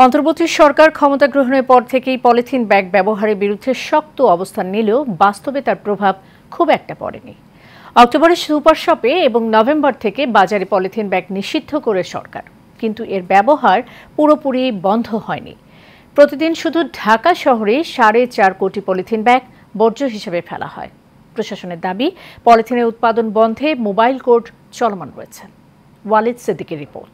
অন্তর্বর্তী সরকার ক্ষমতা গ্রহণের পর থেকেই পলিথিন ব্যাগ ব্যবহারের বিরুদ্ধে শক্ত অবস্থান নিলেও বাস্তবে তার প্রভাব খুব একটা পড়েনি। অক্টোবরে সুপার শপে এবং নভেম্বর থেকে বাজারে পলিথিন ব্যাগ নিষিদ্ধ করে সরকার, কিন্তু এর ব্যবহার পুরোপুরি বন্ধ হয়নি। প্রতিদিন শুধু ঢাকা শহরে 4.5 কোটি পলিথিন ব্যাগ বর্জ্য হিসেবে ফেলা হয়। প্রশাসনের দাবি, পলিথিনের উৎপাদন বন্ধে মোবাইল কোর্ট চলমান রয়েছে। ওয়ালিদ সিদ্দিকের রিপোর্ট।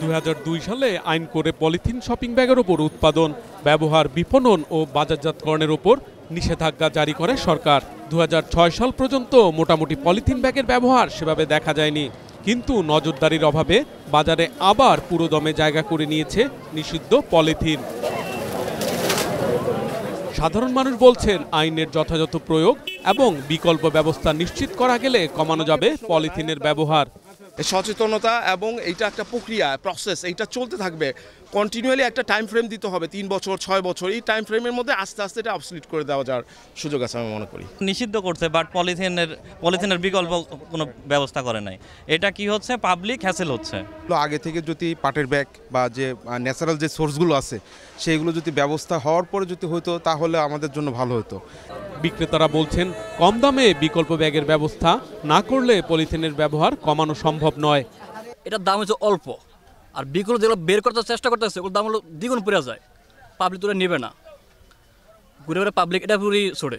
2002 সালে আইন করে পলিথিন শপিং ব্যাগের ওপর উৎপাদন, ব্যবহার, বিপণন ও বাজারজাতকরণের ওপর নিষেধাজ্ঞা জারি করে সরকার। 2006 সাল পর্যন্ত মোটামুটি পলিথিন ব্যাগের ব্যবহার সেভাবে দেখা যায়নি, কিন্তু নজরদারির অভাবে বাজারে আবার পুরোদমে জায়গা করে নিয়েছে নিষিদ্ধ পলিথিন। সাধারণ মানুষ বলছেন, আইনের যথাযথ প্রয়োগ এবং বিকল্প ব্যবস্থা নিশ্চিত করা গেলে কমানো যাবে পলিথিনের ব্যবহার। সচেতনতা এবং এইটা একটা প্রক্রিয়া, প্রসেস, এইটা চলতে থাকবে। কন্টিনিউয়ালি একটা টাইম ফ্রেম দিতে হবে, 3 বছর 6 বছর। এই টাইম ফ্রেমের মধ্যে আস্তে আস্তে এটা অবসলিট করে দেওয়া যাওয়ার সুযোগ আছে আমি মনে করি। নিষিদ্ধ করছে, বাট পলিথিনের বিকল্প কোনো ব্যবস্থা করে নাই। এটা কি হচ্ছে, পাবলিক হ্যাসেল হচ্ছে। আগে থেকে যদি পাটের ব্যাগ বা যে ন্যাচারাল যে সোর্সগুলো আছে সেইগুলো যদি ব্যবস্থা হওয়ার পরে যদি হতো তাহলে আমাদের জন্য ভালো হতো। বিক্রেতারা বলছেন, কম দামে বিকল্প ব্যাগের ব্যবস্থা না করলে পলিথিনের ব্যবহার কমানো সম্ভব নয়। এটার দাম হচ্ছে অল্প, আর বিকল্প যেগুলো বের করতে চেষ্টা করতেছে ওগুলোর দাম হলো দ্বিগুণ পড়ে যায়। পাবলিক তো নেবে না, ঘুরে ঘুরে পাবলিক এটা পুরোই ছড়ে।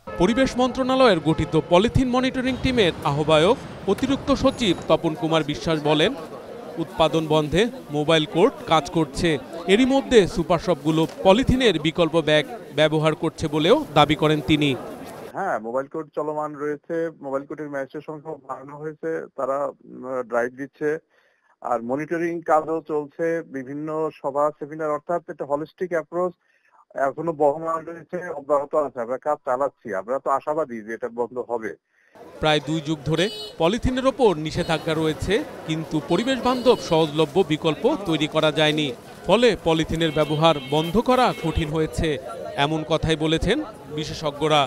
পরিবেশ মন্ত্রণালয়ের গঠিত পলিথিন মনিটরিং টিমের আহ্বায়ক অতিরিক্ত সচিব তপন কুমার বিশ্বাস বলেন, উৎপাদন বন্ধে মোবাইল কোর্ট কাজ করছে। এরই মধ্যে সুপার শপগুলো পলিথিনের বিকল্প ব্যাগ ব্যবহার করছে বলেও দাবি করেন তিনি। হ্যাঁ, মোবাইল কোর্ট চলমান রয়েছে, মোবাইল কোর্টের ম্যাচের সংখ্যা বাড়ানো হয়েছে, তারা ড্রাইভ দিচ্ছে, আর মনিটরিং কাজও চলছে। বিভিন্ন সভা সেমিনার, অর্থাৎ একটা হলিস্টিক অ্যাপ্রোচ এখনো বহমান রয়েছে, অব্যাহত আছে। আমরা কাজ চালাচ্ছি, আমরা তো আশাবাদী যে এটা বন্ধ হবে। প্রায় 2 যুগ ধরে পলিথিনের ওপর নিষেধাজ্ঞা রয়েছে, কিন্তু পরিবেশ বান্ধব সহজলভ্য বিকল্প তৈরি করা যায়নি। ফলে পলিথিনের ব্যবহার বন্ধ করা কঠিন হয়েছে, এমন কথাই বলেছেন বিশেষজ্ঞরা।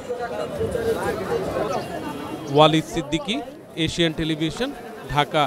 Walid Siddiqui, Asian television, Dhaka.